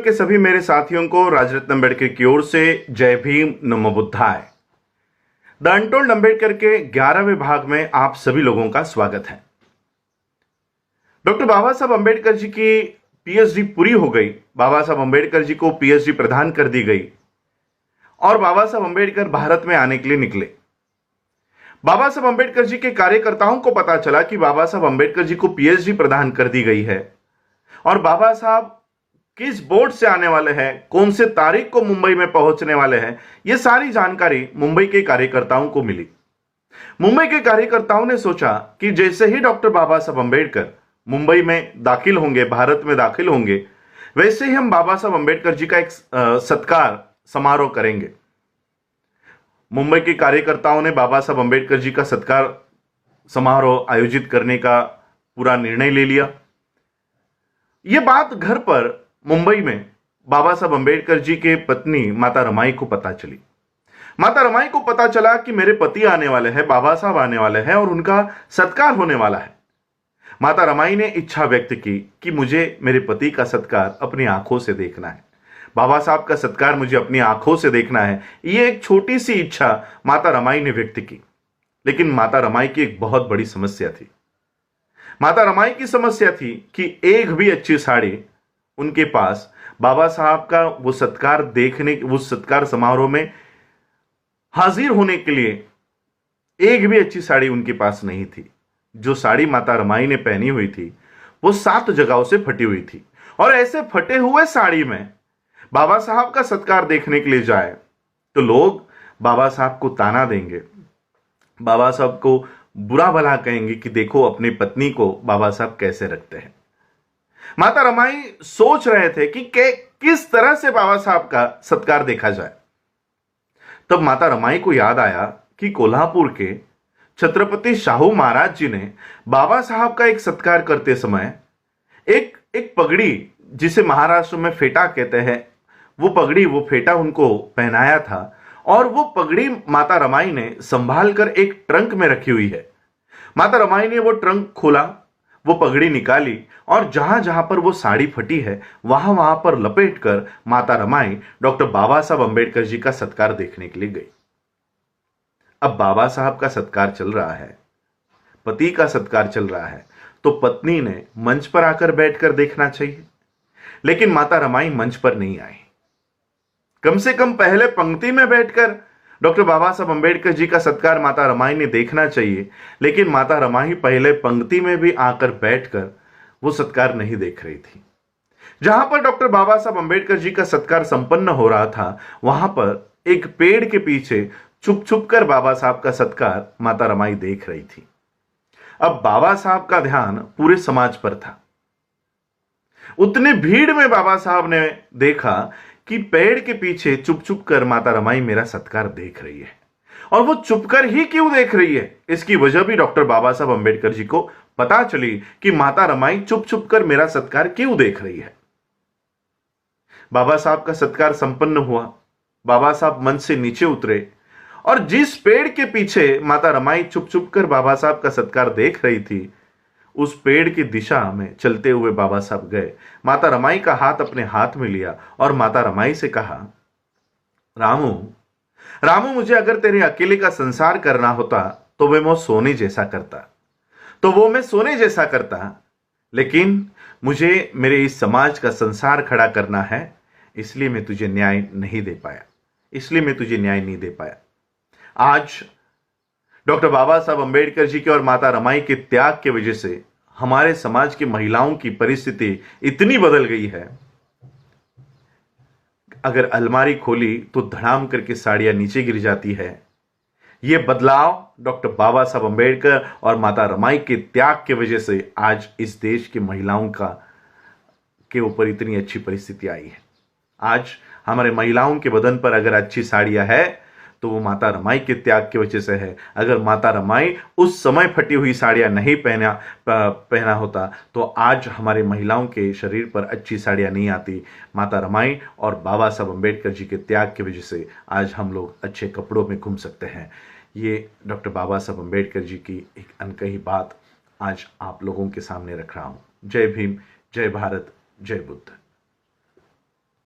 विश्व के सभी मेरे साथियों को राजरत्न अम्बेडकर की ओर से जय भीम, नमो बुद्धाय। द अनटोल्ड अम्बेडकर के 11वें भाग में आप सभी लोगों का स्वागत है। डॉक्टर बाबा साहब अम्बेडकर जी की पीएचडी पूरी हो गई। बाबा साहब अम्बेडकर जी को पीएचडी प्रदान कर दी गई और बाबा साहब अम्बेडकर भारत में आने के लिए निकले। बाबा साहब अम्बेडकर जी के कार्यकर्ताओं को पता चला कि बाबा साहब अम्बेडकर जी को पीएचडी प्रदान कर दी गई है और बाबा साहब किस बोर्ड से आने वाले हैं, कौन से तारीख को मुंबई में पहुंचने वाले हैं, यह सारी जानकारी मुंबई के कार्यकर्ताओं को मिली। मुंबई के कार्यकर्ताओं ने सोचा कि जैसे ही डॉक्टर बाबा साहब अम्बेडकर मुंबई में दाखिल होंगे, भारत में दाखिल होंगे, वैसे ही हम बाबा साहब अम्बेडकर जी का एक सत्कार समारोह करेंगे। मुंबई के कार्यकर्ताओं ने बाबा साहब अम्बेडकर जी का सत्कार समारोह आयोजित करने का पूरा निर्णय ले लिया। यह बात घर पर मुंबई में बाबा साहब अम्बेडकर जी के पत्नी माता रमाई को पता चली। माता रमाई को पता चला कि मेरे पति आने वाले हैं, बाबा साहब आने वाले हैं और उनका सत्कार होने वाला है। माता रमाई ने इच्छा व्यक्त की कि मुझे मेरे पति का सत्कार अपनी आंखों से देखना है, बाबा साहब का सत्कार मुझे अपनी आंखों से देखना है। यह एक छोटी सी इच्छा माता रमाई ने व्यक्त की, लेकिन माता रमाई की एक बहुत बड़ी समस्या थी। माता रमाई की समस्या थी कि एक भी अच्छी साड़ी उनके पास बाबा साहब का वो सत्कार देखने, उस सत्कार समारोह में हाजिर होने के लिए एक भी अच्छी साड़ी उनके पास नहीं थी। जो साड़ी माता रमाई ने पहनी हुई थी वो 7 जगहों से फटी हुई थी और ऐसे फटे हुए साड़ी में बाबा साहब का सत्कार देखने के लिए जाए तो लोग बाबा साहब को ताना देंगे, बाबा साहब को बुरा भला कहेंगे कि देखो अपनी पत्नी को बाबा साहब कैसे रखते हैं। माता रमाई सोच रहे थे कि किस तरह से बाबा साहब का सत्कार देखा जाए। तब माता रमाई को याद आया कि कोल्हापुर के छत्रपति शाहू महाराज जी ने बाबा साहब का एक सत्कार करते समय एक पगड़ी, जिसे महाराष्ट्र में फेटा कहते हैं, वो पगड़ी, वो फेटा उनको पहनाया था और वो पगड़ी माता रमाई ने संभाल कर एक ट्रंक में रखी हुई है। माता रमाई ने वो ट्रंक खोला, वो पगड़ी निकाली और जहां जहां पर वो साड़ी फटी है वहां वहां पर लपेटकर माता रमाई डॉक्टर बाबा साहब अम्बेडकर जी का सत्कार देखने के लिए गई। अब बाबा साहब का सत्कार चल रहा है, पति का सत्कार चल रहा है, तो पत्नी ने मंच पर आकर बैठकर देखना चाहिए, लेकिन माता रमाई मंच पर नहीं आई। कम से कम पहले पंक्ति में बैठकर डॉक्टर बाबा साहब अम्बेडकर जी का सत्कार माता रमाई ने देखना चाहिए, लेकिन माता रमाई पहले पंक्ति में भी आकर बैठकर वो सत्कार नहीं देख रही थी। जहां पर डॉक्टर बाबा साहब अम्बेडकर जी का सत्कार संपन्न हो रहा था वहां पर एक पेड़ के पीछे छुप छुप कर बाबा साहब का सत्कार माता रमाई देख रही थी। अब बाबा साहब का ध्यान पूरे समाज पर था। उतने भीड़ में बाबा साहब ने देखा कि पेड़ के पीछे चुप चुप कर माता रमाई मेरा सत्कार देख रही है, और वो चुपकर ही क्यों देख रही है, इसकी वजह भी डॉक्टर बाबा साहब अम्बेडकर जी को पता चली कि माता रमाई चुप चुप कर मेरा सत्कार क्यों देख रही है। बाबा साहब का सत्कार संपन्न हुआ, बाबा साहब मंच से नीचे उतरे और जिस पेड़ के पीछे माता रमाई चुप चुप कर बाबा साहब का सत्कार देख रही थी, उस पेड़ की दिशा में चलते हुए बाबा साहब गए। माता रमाई का हाथ अपने हाथ में लिया और माता रमाई से कहा, रामू रामू, मुझे अगर तेरे अकेले का संसार करना होता तो मैं सोने जैसा करता, लेकिन मुझे मेरे इस समाज का संसार खड़ा करना है, इसलिए मैं तुझे न्याय नहीं दे पाया। आज डॉक्टर बाबा साहब अम्बेडकर जी के और माता रमाई के त्याग की वजह से हमारे समाज की महिलाओं की परिस्थिति इतनी बदल गई है, अगर अलमारी खोली तो धड़ाम करके साड़ियां नीचे गिर जाती है। यह बदलाव डॉक्टर बाबा साहब अम्बेडकर और माता रमाई के त्याग की वजह से आज इस देश की महिलाओं के ऊपर इतनी अच्छी परिस्थिति आई है। आज हमारे महिलाओं के बदन पर अगर अच्छी साड़ियां है तो वो माता रमाई के त्याग की वजह से है। अगर माता रमाई उस समय फटी हुई साड़ियां नहीं पहना होता तो आज हमारे महिलाओं के शरीर पर अच्छी साड़ियां नहीं आती। माता रमाई और बाबा साहब अम्बेडकर जी के त्याग की वजह से आज हम लोग अच्छे कपड़ों में घूम सकते हैं। ये डॉक्टर बाबा साहब अम्बेडकर जी की एक अनकही बात आज आप लोगों के सामने रख रहा हूं। जय भीम, जय भारत, जय बुद्ध।